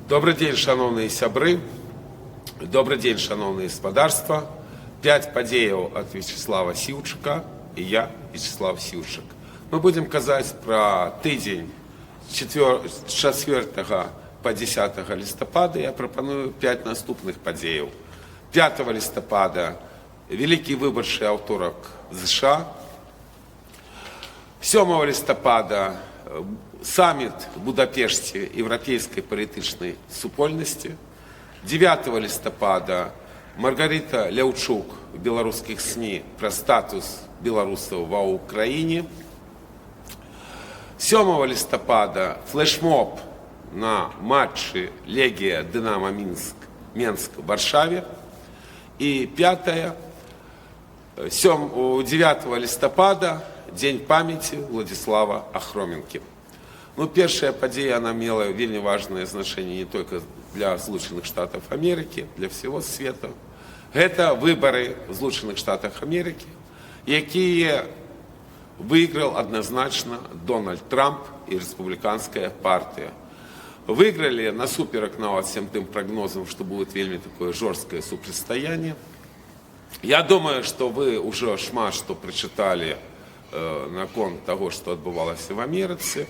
Добрый день, шановные сябры. Добрый день, шановные гаспадарства. 5 падзеяў ад Вячеслава Сіўчыка і я, Вячеслав Сіўчык. Мы будем казаць пра тыдзень з 4 по 10 лістапада. Я прапаную 5 наступных падзеяў. 5 лістапада вялікі выбарчы аўторак США. 7 лістапада саміт в Будапешце еўрапейскай палітычнай супольнасці. 9 лістапада Маргарита Ляўчук в беларускіх СМІ пра статус беларусаў ва ўкраіне. 7 лістапада флешмоб на матчы Легія Дынамо Мінск в Варшаве. І 9 лістапада Дзень памяти Владислава Ахроменкі. Першая падзея, она мела вельмі важное значение не только для Злучаных Штатов Америки, для всего света. Это выборы в Злучаных Штатах Америки, якія выиграл однозначно Дональд Трамп и республиканская партия. Выиграли насуперак нават всем тем прогнозам, что будет вельмі такое жорсткое супрацьстаяние. Я думаю, что вы уже шмат что прочитали наконт того, что адбывалася в Америце.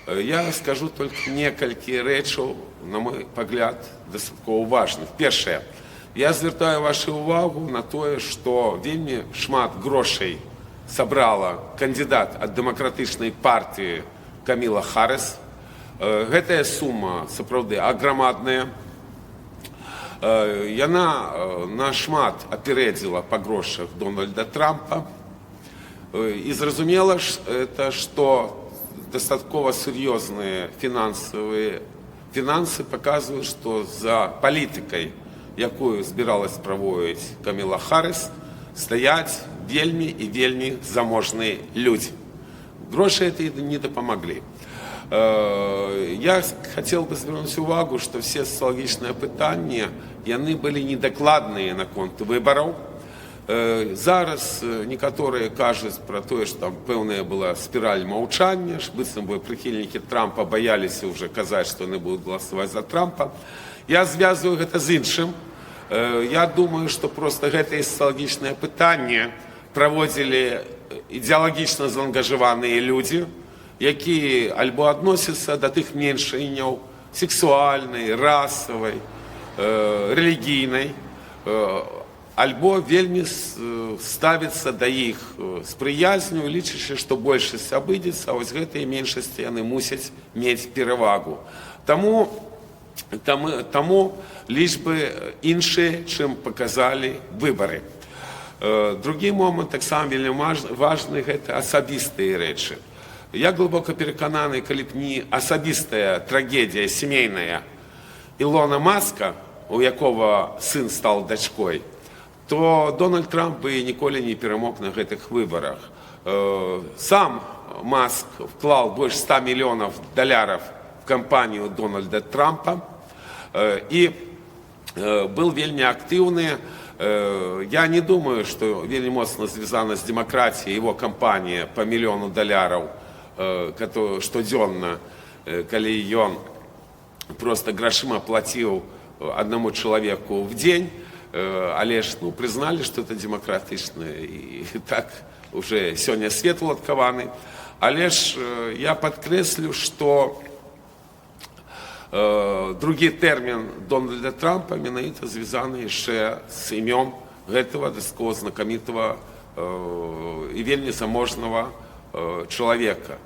Я скажу только некалькі рэчаў, на мой погляд, дастаткова важных. Першае, я звяртаю вашу увагу на тое, што вельмі шмат грошай сабрала кандидат ад дэмакратычнай партыі Каміла Харріс. Гэтая сума сапраўды аграмадная. Яна нашмат апярэдзіла па грошах Дональда Трампа. І зразумела, што достатково серьезные финансы показывают, что за политикой, якую збиралась проводить Каміла Харріс, стоять вельмі и вельмі заможные люди. Гроши это не допомогли. Я хотел бы звернуть увагу, что все социологічныя пытанні, яны были недокладные на конт выборов. Зараз некаторыя кажуць пра тое, што там пэўная была спіраль маўчання, быццам бы прыхільнікі Трампа баяліся ўжо казаць, што яны будуць галасаваць за Трампа. Я звязваю гэта з іншым. Я думаю, што проста гэтыя сацыялагічныя пытанні праводзілі ідэалагічна заангажаваныя людзі, якія альбо адносяцца да тых меншыняў сексуальнай, расавай, рэлігійнай, альбо вельмі ставіцца да іх з прыязню, лічачы, што большасць абыдзецца, а вось гэтыя меншасці яны мусяць мець перавагу. Таму лічбы іншыя, чым паказалі выбары. Другі момант таксама вельмі важны, гэта асабістыя рэчы. Я глыбока перакананы, калі б не асабістая трагедія сямейная Ілона Маска, у якога сын стал дачкой, то Дональд Трамп бы ніколі не перамог на гэтых выбарах. Сам Маск вклал больше 100 миллионов долларов в кампанию Дональда Трампа и был вельмі актыўны. Я не думаю, что вельмі моцна звязана с демократией его кампания по $1 миллион, штодзённа, калі ён просто грашыма платил одному человеку в день. Але ж признали, что это демократично, и так уже сегодня свет уладкаваны. Але ж я подкреслю, что другі тэрмін Дональда Трампа менавіта звязаны яшчэ з імём гэтага дастаткова знакамітага і вельмі заможнага чалавека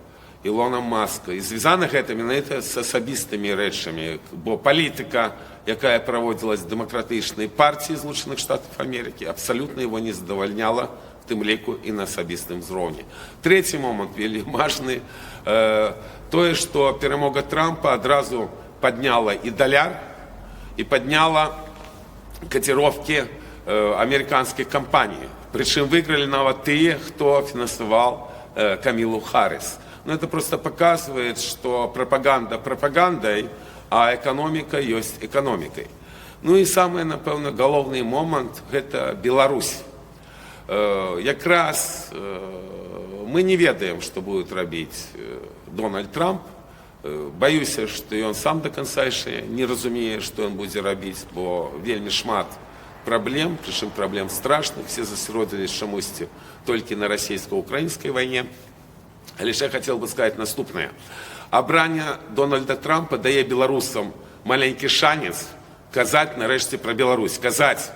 Ілона Маска. І звязана гэта менавіта з асабістымі рэчамі, бо палітыка, якая праводзілась дэмакратычнай партіі Злучаных Штатов Америки, абсолютно его не задавальняла, в тым ліку і на асабістым узроўні. Трэці момант вельмі важны, тое, што перамога Трампа адразу падняла і даляр, і падняла каціроўкі амерыканскіх кампаній. Прычым выйгралі нават тыя, хто фінансаваў Камілу Харріс. Это просто показывает, что пропаганда пропагандой, а экономика есть экономикой. И самый, напевно, головный момент – это Беларусь. Якраз мы не ведаем, что будет робить Дональд Трамп. Баюся, што ён сам до конца яшчэ не разумее, што ён будзе рабіць, бо вельмі шмат праблем, прычым праблем страшных, все засяродзілись чамусьці толькі на расійска-украінскай вайне. Але ж я хацеў бы сказаць наступнае. Абранне Дональда Трампа дае беларусам маленькі шанец казаць нарэшце пра Беларусь, казаць,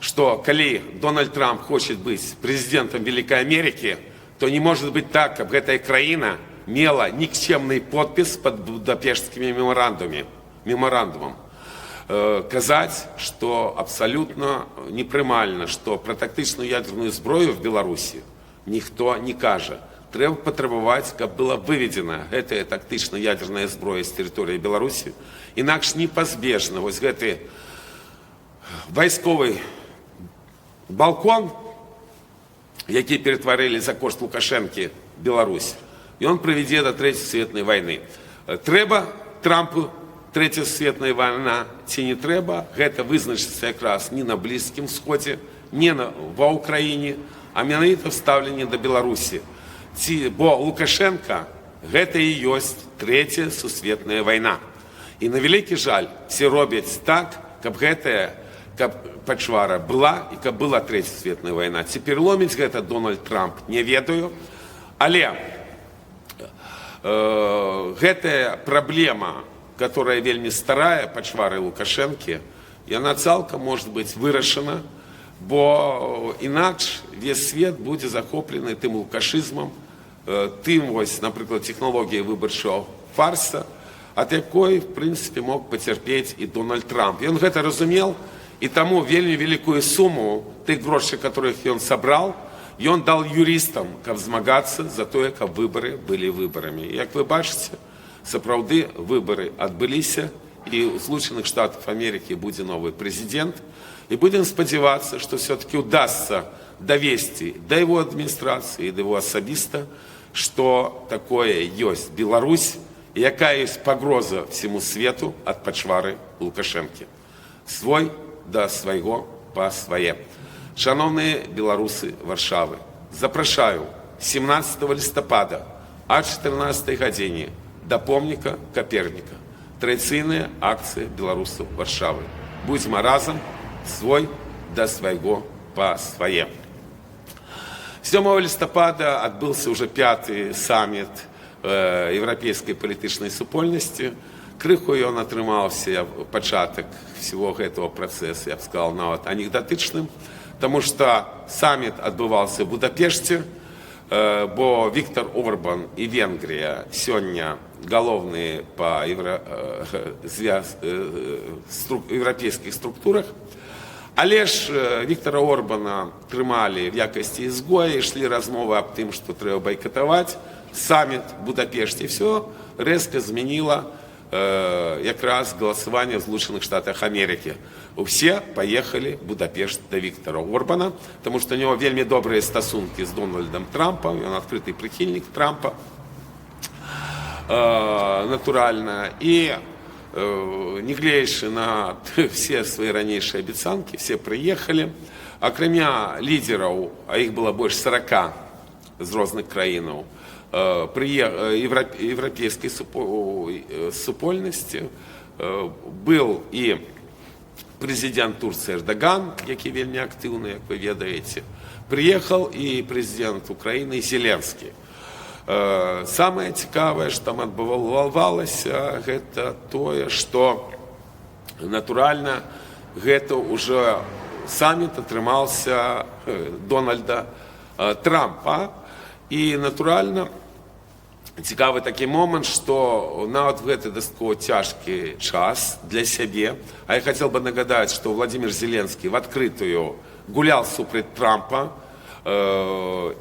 што калі Дональд Трамп хоча быць прэзідэнтам Великой Америки, то не может быть так, каб гэтая краіна мела никчемный подпис под Будапештским меморандумом. Казать, что абсолютно непрымальна, что про тактычную ядерную зброю в Беларуси никто не кажа. Трэба патрабаваць, каб была выведена гэтая тактычная ядерная зброя з тэрыторыі Беларусі. Інакш непазбежна вось гэты вайсковы балкон, які ператварылі за кошт Лукашэнкі Беларусь, і он прывядзе да Трэцяй светнай вайны. Трэба Трампу Трэцяя светная вайна ці не трэба, гэта вызначыцца якраз не на Блізкім Сходзе, не ва Ўкраіне, а менавіта в стаўленні да Беларусі. Бо Лукашенко гэта і ёсць Трэцяя сусветная вайна. І на вялікі жаль, все робяць так, каб пачвара была і каб была Трэцяя светная вайна. Ці пераломіць гэта Дональд Трамп, не ведаю. Але гэтая праблема, которая вельмі старая пачвары Лукашэнкі, яна цалкам может быць вырашана, бо інакш весь свет будзе захоплены тым лукашызмам, тым, вось, напрыклад, тэхналогіяй выбарчого фарса, ад якой, в прынцыпе, мог пацярпець і Дональд Трамп. Ён гэта разумел, і таму вельмі вялікую суму тых грошай, которых ён сабраў, ён дал юристам, каб змагацца за тое, каб выбары былі выбарамі. Як вы бачыце, сапраўды выбары адбыліся, і ў Злучаных Штатах Америки будзе новы прэзідэнт, і будем спадзявацца, што все-таки удастся давесці да его адміністрацыі, да его асабіста, что такое ёсць Беларусь, і якая ёсць пагроза всему свету ад пачвары Лукашэнкі. Свой да свайго па свае. Шановныя беларусы Варшавы, запрашаю 17 лістапада о 14 гадзіне да помніка Каперніка. Традыцыйная акцыя беларусаў Варшавы. Будзем разам, свой да свайго па свае. 7 лістапада адбыўся уже 5-й саміт еўрапейскай палітычнай супольнасці. Крыху ён атрымаўся пачатак всего гэтага працэсу, я б сказал, нават анекдотычным, потому что саммит отбывался в Будапеште, бо Виктор Орбан и Венгрия сегодня головные по европейских структурах. Але ж Віктора Орбана трымалі в якасці ізгоя, ішлі размовы аб тым, што трэба байкатаваць саммит в Будапеште. Все резко змяніла якраз голосование в Злучаных Штатах Америки. Все поехали в Будапешт до Виктора Орбана, потому что у него вельмі добрые стасунки с Дональдом Трампом, он открытый прихильник Трампа, натурально. И негледзячы на все свои ранейшие обяцанки, все приехали. Акрамя лидеров, а их было больше 40 з розных краінаў, европейской супольности, был и президент Турции Эрдоган, який вельмі активный, как вы ведаете, приехал и президент Украины Зеленский. Самое цікавое, что там адбывалася, гэта тое, что натурально гэта уже саммит атрымаўся Дональда Трампа. И натурально цікавы такі момент, что нават в гэты дастаткова цяжкі час для сябе, а я хотел бы нагадать, что Владимир Зеленский в открытую гулял супраць Трампа,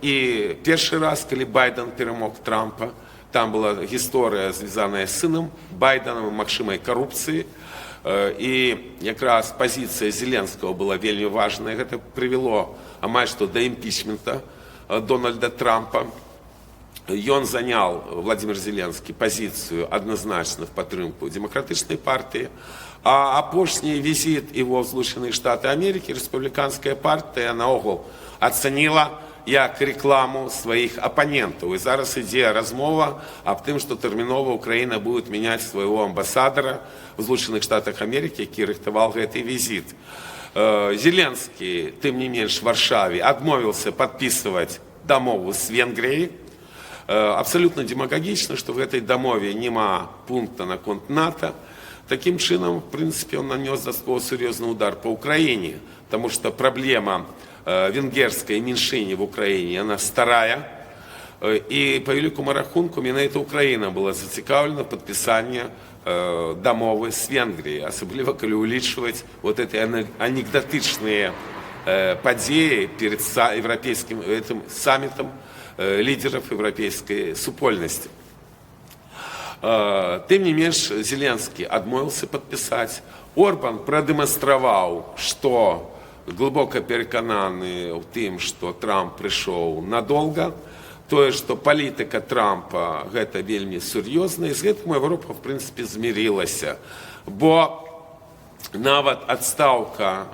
и первый раз, когда Байден перемог Трампа, там была история, связанная с сыном Байдена, магчымай коррупции, и якраз позиция Зеленского была вельмі важная. Это привело амаль что до импичмента Дональда Трампа. Ён занял, Владимир Зеленский, позицию однозначно в падтрымку демократычнай партии. А апошні визит его в Злучаныя Штаты Америки, республиканская партия наогул оценила як рекламу сваіх апанентаў. І зараз ідзе размова аб тым, што тэрмінова Украіна будзе мяняць свайго амбасадара в Злучаных Штатах Амерыкі, які рыхтаваў гэты візіт. Зеленскі, тым не менш, в Варшаве адмовіўся падпісваць дамову з Венгрыяй. Абсолютно демагогічна, што в гэтай дамове няма пункта наконт НАТО. Таким чынам, в принципе, он нанес дастаткова сур'ёзны удар по Украине, потому что проблема венгерской меньшины в Украине, она старая, и по великому рахунку менавіта Украина была зацікавлена в подписании дамовы с Венгрией, особливо коли улічваць вот эти анекдотичные подеи перед европейским этим саммитом лидеров европейской супольности. Тым не менш, Зеленскі адмовіўся падпісаць. Орбан прадэманстраваў, што глыбока перакананы ў тым, што Трамп прыйшоў надолго. Тое, што палітыка Трампа гэта вельмі сур'ёзна, і з гэтым Еўропа, в прынцыпе, змірылася. Бо нават адстаўка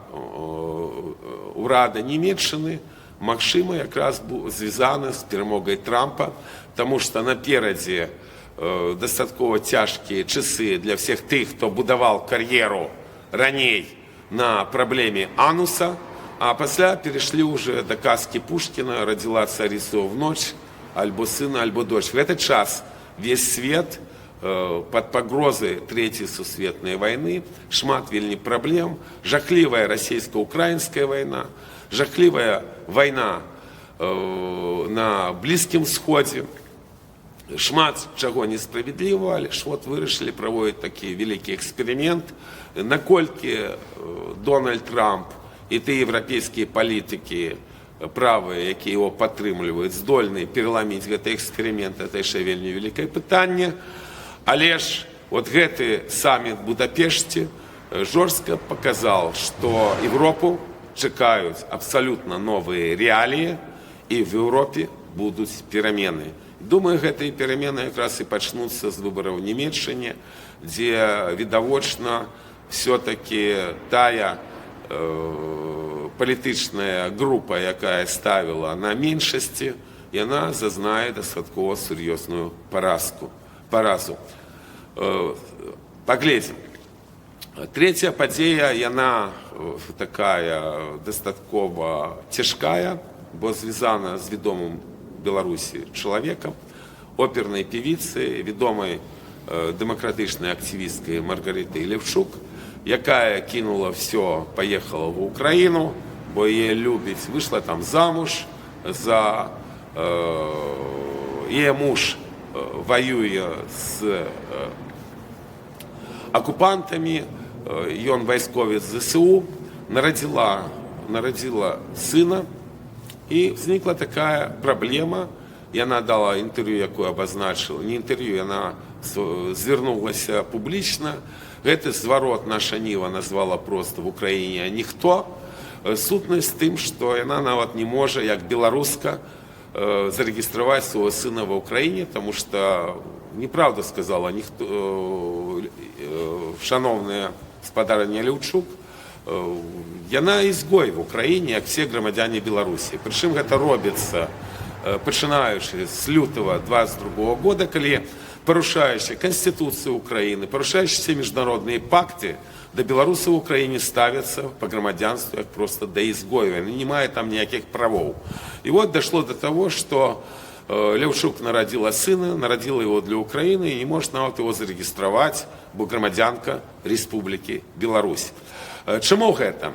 ўрада Нямецчыны магчыма якраз звязана з перамогай Трампа, таму што наперадзе дастаткова цяжкія часы для всех тых, хто будаваў кар'еру раней на праблеме ануса, а пасля перейшлі уже до казки Пушкина «Родила царицу в ночь», альбо сына, альбо дочь. В этот час весь свет под погрозой Третьей Сусветной войны, шмат вельмі проблем, жахливая российско-украинская война, жахливая война на Близком Сходе, шмат чаго несправедливого, але ж вот вырашылі праводзіць такі вялікі эксперимент, наколькі Дональд Трамп і ты еўрапейскія палітыкі правыя, якія его падтрымліваюць, здольны пераламіць гэты эксперимент, это яшчэ вельмі вялікае пытанне. Але ж вот гэты саммит в Будапешце жорстка показал, что Европу чекают абсолютно новые реалии, и в Европе будут перемены. Думаю, гэтыя перемены якраз і пачнуцца з выбараў Нямецчыне, дзе відавочна все-таки тая палітычная група, якая ставіла на меншасці, яна зазнае дастаткова сур'ёзную паразу. Паглядзім. Третья падзея, яна такая дастаткова цяжкая, бо звязана з вядомым Беларуси человеком, оперной певицы, ведомой демократичной активисткой Маргаритой Левчук, якая кинула все, поехала в Украину, бо ее любить, вышла там замуж за... Ее муж, воюя с оккупантами, он войсковец ЗСУ, народила сына. И возникла такая проблема, и она дала интервью, якое обозначила, не интервью, она звернулася публично. Гэты зварот наша Ніва назвала просто в Украине ніхто. Сутнасць тым, што яна нават не можа, як беларуска, зарегістраваць свого сына в Украине, потому что неправда сказала ніхто, шановная спадарня Левчук, яна изгой в Украине, як все громадяне Беларуси. Причем это робится, пачынаючы с лютого 22 года, калі парушаючи Конституцию Украины, парушаючи все международные пакты, до белорусов в Украине ставятся по громадянству как просто до изгоя, не немає там никаких правов. И вот дошло до того, что Левчук народила сына, народила его для Украины и не может нават его зарегистрировать, бо громадянка Республики Беларусь. Чаму гэта?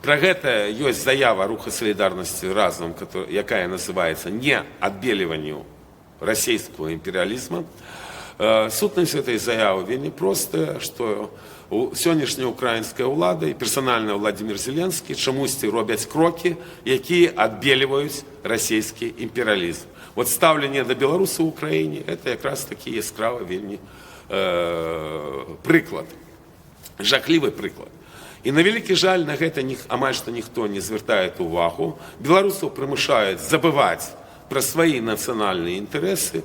Пра гэта ёсць заява Руха Солидарности разом, якая называется «Не отбеливанию российского империализма». Сутнасць этой заявы вельмі простая, што сённяшняя украинская ўлада і персанальна Владимир Зеленскі чамусьці робяць крокі, якія адбеливаюць расійскі імперыялізм. Вот стаўленне да беларусаў у Украіне – это якраз такі яскравы вельмі прыклад, жахлівы прыклад. І на вялікі жаль, на гэта амаль што ніхто не звяртае увагу. Беларусаў прымушаюць забываць пра свае нацыянальныя інтарэсы,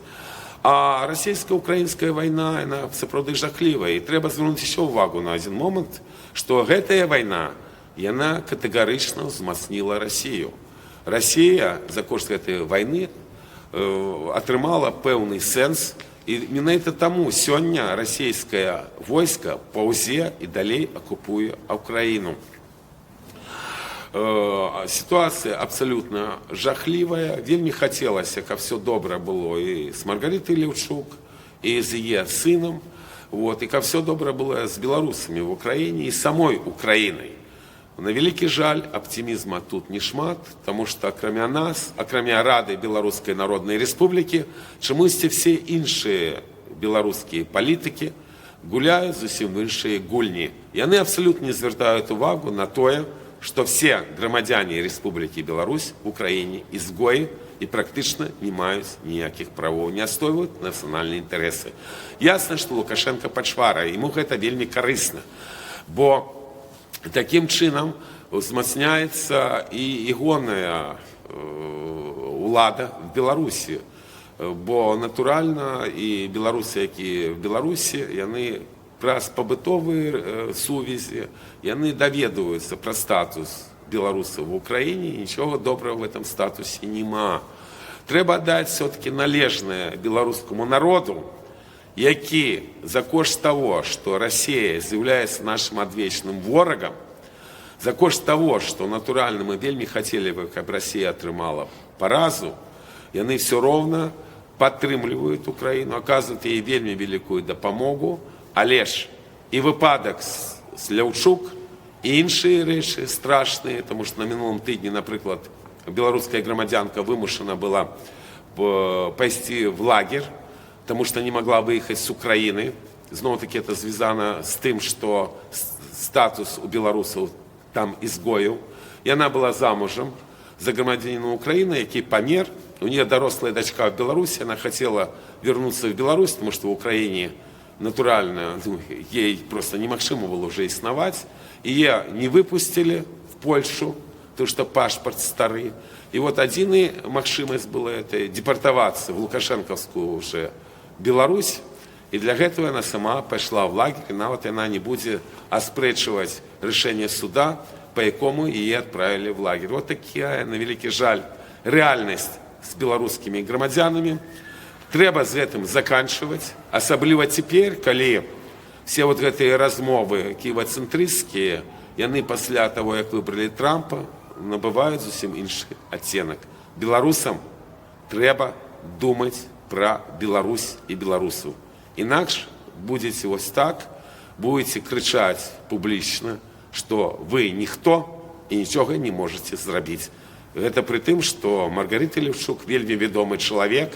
а расійска-украінская вайна, яна сапраўды жахлівая. І трэба звярнуць яшчэ ўвагу на адзін момант, што гэтая вайна, яна катэгарычна ўзмацніла Расію. Расія за кошт гэтай вайны атрымала пэўны сэнс, і менавіта таму сёння расійскае войска паўзе і далей акупуе Украіну. Ситуация абсолютно жахливая. Вельми хотелось, как все добро было и с Маргаритой Левчук, и с ее сыном, вот, и как все добро было с белорусами в Украине и самой Украиной. На великий жаль, оптимизма тут не шмат, потому что кроме нас, кроме Рады Белорусской Народной Республики, чомусь все іншие белорусские политики гуляют зусім іншие гульни. И они абсолютно не звертают увагу на то, что все громадяне Республики Беларусь в Украине изгои и практично не имеют никаких прав, не отстаивают национальные интересы. Ясно, что Лукашенко пачвара, ему это вельми корыстно, бо таким чином узмацняется и ягоная улада в Беларуси, бо натурально и белорусы, які в Беларуси, яны праз пабытовыя сувязі, яны даведваюцца пра статус беларусаў в Украине, и ничего доброго в этом статусе нема. Трэба даць все-таки належнае беларускаму народу, які за кошт того, что Россия з'яўляецца нашим адвечным ворогом, за кошт того, что натурально мы вельми хотели бы, каб Россия атрымала паразу, яны все ровно падтрымліваюць Украину, оказывают ей вельми великую дапамогу. Але ж і випадок з Левчук, і інші речі страшні, тому що на минулому тижні, наприклад, білоруська громадянка вимушена була пойти в лагерь, тому що не могла виїхати з України. Знову-таки це зв'язано з тим, що статус у білорусів там ізгоїв. І вона була замужем за громадянином України, який помер. У неї доросла дочка в Білорусі, вона хотіла повернутися в Білорусь, тому що в Україні натурально, ей просто немагчыма было уже існаваць. Ее не выпустили в Польшу, потому что паспорт старый. И вот одна магчымасць была это депортоваться в Лукашенковскую уже Беларусь. И для этого она сама пошла в лагерь, и нават она не будет аспрэчваць решение суда, по якому ее отправили в лагерь. Вот такая, на великий жаль, реальность с белорусскими громадянами. Трэба з гэтым заканчивать, асабліва цяпер, калі все вот гэтыя размовы кіевацэнтрысцкія, яны пасля того, як выбралі Трампа, набываюць зусім іншы адценак. Беларусам трэба думаць пра Беларусь і беларусаў. Інакш будзеце вось так, будете крычаць публічна, што вы ніхто і нічога не можете зрабіць. Гэта пры тым, што Маргарита Левчук вельмі вядомы чалавек,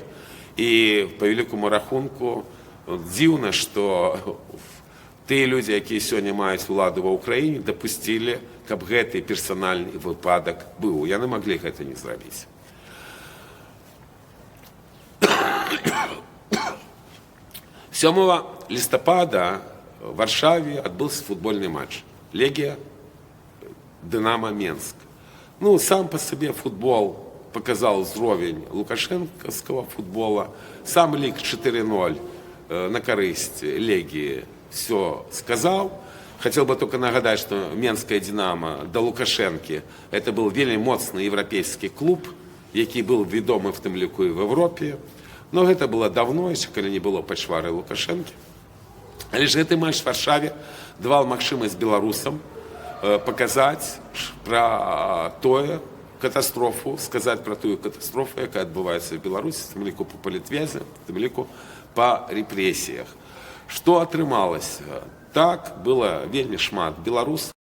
і по великому рахунку дзіўна, што тыя людзі, якія сёння маюць уладу ва ўкраіне, дапусцілі, каб гэты персанальны выпадак быў. Яны маглі гэта не зрабіць. 7 листопада в Варшаве отбылся футбольный матч. Легия Динамо Минск. Ну, сам по себе футбол показал уровень лукашенковского футбола. Сам лик 4-0 на корысть Легии все сказал. Хотел бы только нагадать, что Менская Динамо до Лукашенки это был вельми моцный европейский клуб, який был ведомый в тым ліку і в Европе. Но это было давно, еще коли не было пачвары Лукашенки. Але ж гэты матч в Варшаве давал магчымасць беларусам показать про тое катастрофу, сказать про ту катастрофу, якая адбываецца в Беларусі, в тым ліку по палітвезе, в тым ліку по репрессиях. Что атрымалася? Так, было вельмі шмат беларусаў,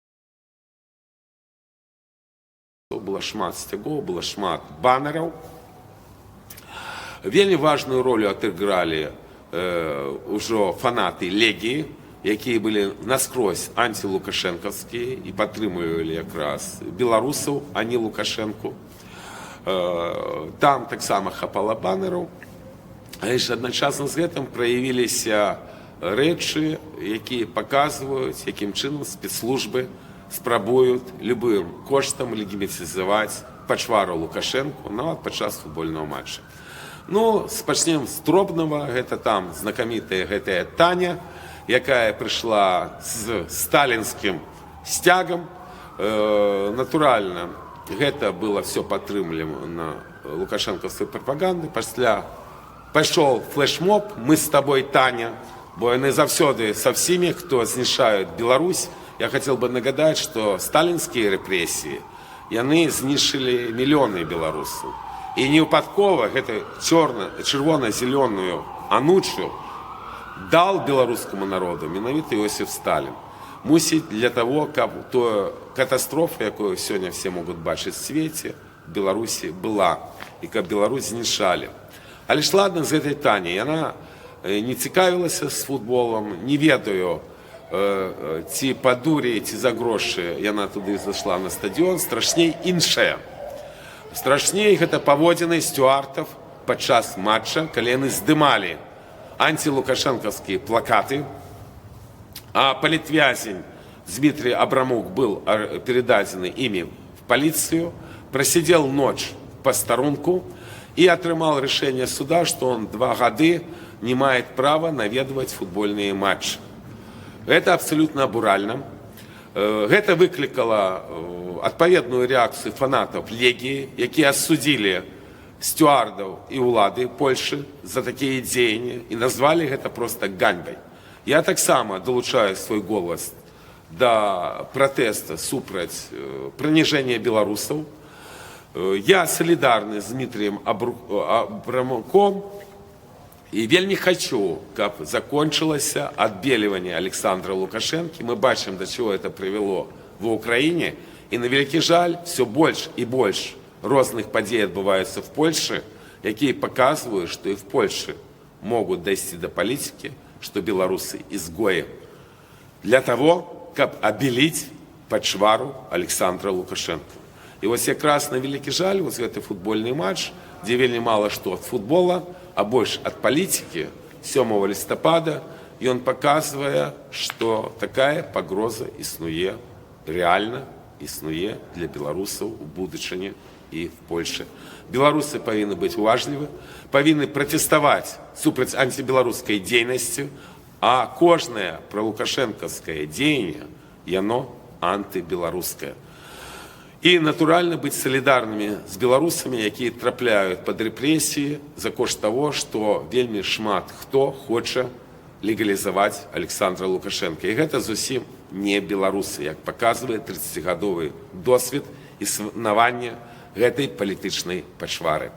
было шмат сцягоў, было шмат баннераў. Вельмі важную ролю отыграли ўжо фанаты Легіі, якія былі наскрозь антилукашэнкаўскія і падтрымлівалі якраз беларусаў, а не Лукашэнку. Там таксама хапала баннераў. Але ж адначасна з гэтым праявіліся рэчы, якія паказваюць, якім чынам спецслужбы спрабуюць любым коштам легітымізаваць пачвару Лукашэнку нават падчас футбольнага матча. Ну, спачнем з дробнага, гэта там знакамітая гэтая Таня, якая прыйшла з сталінскім сцягам. Натуральна, гэта было все падтрымлена лукашэнкаўскай прапаганды. Пасля пайшоў флешмоб «Мы с тобой, Таня», бо яны заўсёды со всеми, кто знішаюць Беларусь. Я хотел бы нагадать, что сталинские репрессии, яны знішылі миллионы белорусов. И не выпадкова гэта чырвона-зеленую анучу дал белорусскому народу менавіта Иосиф Сталин. Мусіць для того, каб тая катастрофа, якую сегодня все могут бачыць в свете, в Беларуси была, и каб Беларусь знішалі. Але ж ладно з гэтай Тані, яна не цікавілася з футболом, не ведаю, ці па дурі, ці за грошы яна туды зайшла на стадіон. Страшней іншае. Страшней гэта паводзіны сцюартаў падчас матча, калі яны здымалі антилукашэнкаўскія плакаты, а палітвязень Дмитрий Абрамук был передадзены ими в полицию, просидел ночь в посторонку и отрымал решение суда, что он 2 года не имеет права наведывать футбольные матчи. Это абсолютно абуральна. Это выкликало адпаведную реакцию фанатов Легии, якія осудили стюардов и улады Польши за такие дзеянні и назвали это просто ганьбой. Я таксама долучаю свой голос до протеста супраць прыніжэння беларусаў. Я солидарны с Дмитрием Абрамуком и вельмі хочу, каб закончилось отбеливание Александра Лукашенко. Мы бачим, до чего это привело в Украине. И на великий жаль, все больше и больше разных подей отбывается в Польше, которые показывают, что и в Польше могут дойти до политики, что белорусы изгои, для того, каб обелить пачвару Александра Лукашенко. И вот якраз на великий жаль, вот этот футбольный матч, где вельмі мало что от футбола, а больше от политики, 7 листопада, и он показывает, что такая погроза існуе, реально існуе для белорусов в будучыні и в Польше. Белорусы повинны быть уважливы, повинны протестовать супраць антибелорусской деятельности, а кожное пролукашенковское деяние, яно антибелорусское. И натурально быть солидарными с белорусами, якія трапляют под репрессии за кошт того, что вельмі шмат хто хоча легализовать Александра Лукашенко. И это зусім не белорусы, як показывает 30-гадовый досвід існавання гэтай палітычнай пачвары.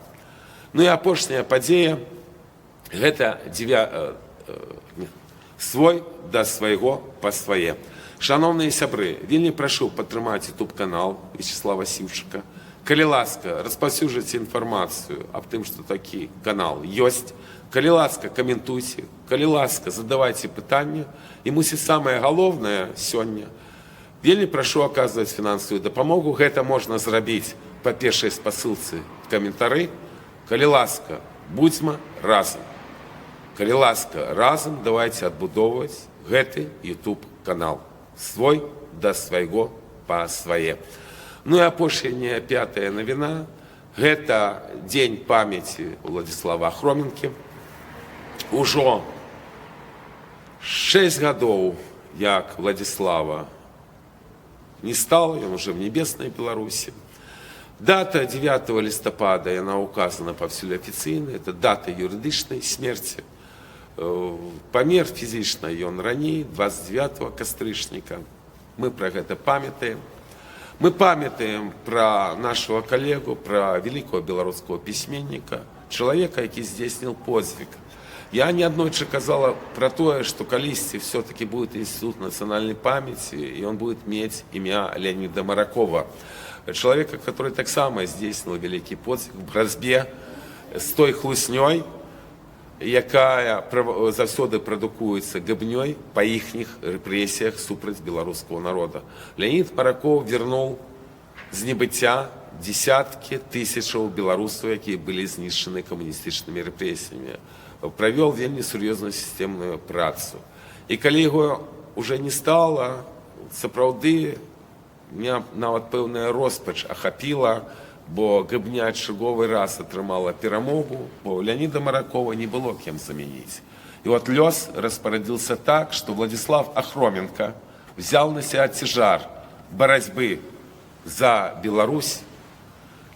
Ну и апошняя падзея – гэта свой да свайго па свае. Шановныя сябры, вельмі прашу падтрымаць YouTube-канал Вячеслава Сіўчыка. Калі ласка, распаўсюджвайце інфармацыю аб тым, што такі канал ёсць. Калі ласка, каментуйце. Калі ласка, задавайце пытанні. І мусіць самае галоўнае сёння. Вельмі прашу аказваць фінансавую дапамогу. Гэта можна зрабіць па першай спасылцы в каментары. Калі ласка, будзьма разам. Калі ласка, разам давайте адбудоўваць гэты YouTube-канал. Свой да свайго па свае. Ну и апошняя 5-я навіна. Гэта дзень памяці Владислава Ахроменкі. Ужо 6 гадоў, як Владислава не стало, ён уже в небесной Беларуси. Дата 9 листопада, она указана повсюду официально, это дата юридичной смерти. Памер фізічна ён раней, 29 кастрычніка. Мы про гэта памятаем. Мы памятаем про нашего коллегу, про великого белорусского письменника, человека, який здійснив подвиг. Я неоднойче казала про то, что колись все-таки будет институт национальной памяти, и он будет иметь имя Леонида Маракова. Человека, который так само здійснил великий подвиг в борьбе с той хлусней, якая заўсёды прадукуецца габнёй па іхніх рэпрэсіях супраць беларускага народа. Леонид Мараков вернул з небыцця десяткі тысячаў беларусаў, якія былі знішчаны камуністычнымі рэпрэсіямі. Правёл вельмі сур'ёзную сістэмную працу. І калі яго уже не стала, сапраўды меня нават пэўная роспач ахапіла, бо гыбня чарговы раз атрымала перамогу, бо Леонида Маракова не было кем заменить. И вот лёс распорядился так, что Владислав Ахроменко взял на себя тяжар борьбы за Беларусь,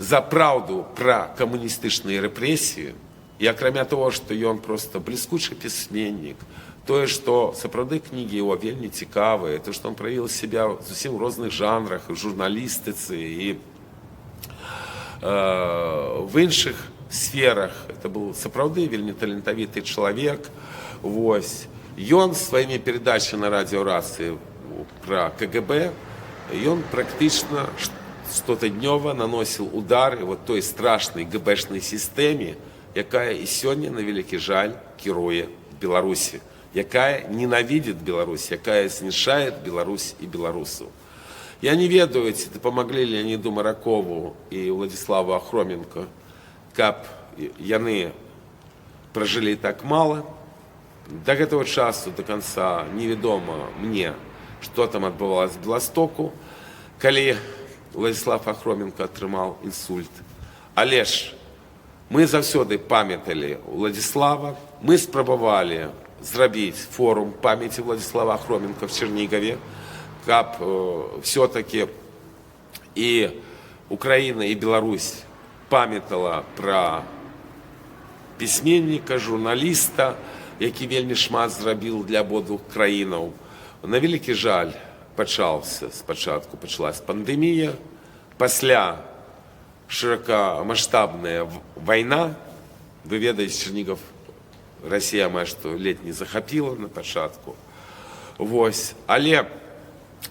за праўду пра камуністычныя рэпрэсіі, і акрамя того, што ён проста бліскучы пісьменнік, тое, што сапраўды кнігі его вельмі цікавыя, то, што он праявіў себя зусім у розных жанрах, і журналістыцы, і в іншых сферах. Это быў сапраўды вельмі талентавіты чалавек. Вось. Ён сваімі перадачамі на радыёрацыі пра КГБ, ён практычна штотыднёва наносіў удары вот той страшнай ГБшнай сістэме, якая і сёння, на вялікі жаль, кіруе Беларусі, якая ненавидит Беларусь, якая знішает Беларусь і беларусаў. Я не ведаю, ці дапамаглі Леоніду Маракову і Владиславу Ахроменко, каб яны пражылі так мала. До гэтага часу, до конца, невядома мне, што там адбывалася в Беластоку, калі Владислав Ахроменко атрымаў інсульт. Але ж мы заўсёды памяталі Владислава, мы спрабавалі зрабіць форум памяці Владислава Ахроменко в Чернигове, каб все-таки і Украіна, і Беларусь памятала пра пісьменніка, журналіста, які вельмі шмат зрабіў для абодвух краінаў. На вялікі жаль, спачатку пачалась пандэмія, пасля шырокамаштабная вайна. Вы ведаеце, Чернігов Расія амаль што ледь не захапіла на пачатку. Вось. Але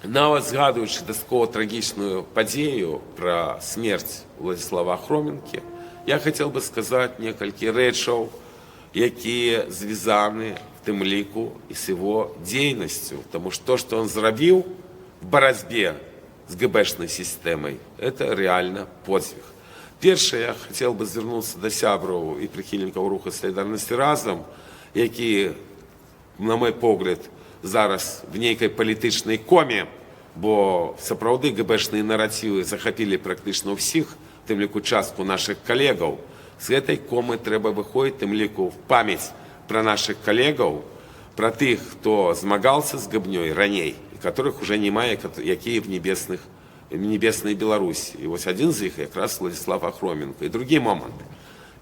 нават згадуючы дастаткова трагічную падзею пра смерць Владислава Ахроменкі, я хацеў бы сказаць некалькі рэчаў, якія звязаны в тым ліку і з его дзейнасцю. Таму што он зрабіў в барацьбе з ГБшнай сістэмай, это реально подзвіг. Першае, я хацеў бы звярнуцца да сябраў і прыхільнікаў руху «Салідарнасці разам», які, на мой погляд, зараз в нейкай палітычнай коме, бо сапраўды ГБшныя наративы захапілі практычна ўсіх, тым ліку частку нашых калегаў. З гэтай комы трэба выходзіць, тым ліку в памяць пра нашых калегаў, пра тых, хто змагался з габнёй раней, і которых уже немає, якія в небеснай Беларусі. І вось адзін з іх якраз Владислав Ахроменко. І другі момант.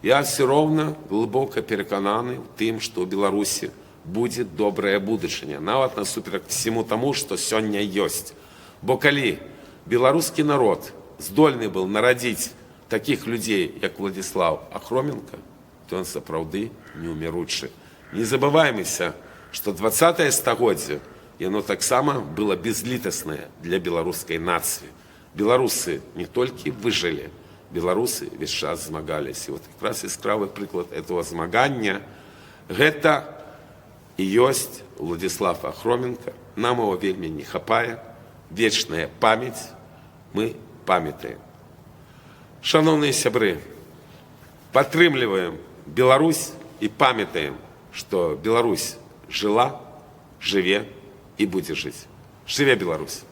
Я все роўна глыбока перакананы ў тым, што ў Беларусі будзе добрая будучыня, нават насуперак всему таму, што сёння ёсць. Бо калі беларускі народ здольны быў нарадзіць таких людей, як Владислав Ахроменко, то он сапраўды неуміручы. Не забываемся, што 20-е стагоддзе яно таксама было безлітаснае для беларускай нацыі. Беларусы не толькі выжылі, беларусы весь час змагались. І вот якраз яскравы прыклад этого змагання гэта і ёсць Владислав Ахроменко. Нам его вельмі не хапае. Вечная памяць, мы памятаем. Шановныя сябры, падтрымліваем Беларусь і памятаем, што Беларусь жыла, жыве і будзе жыць. Жыве Беларусь!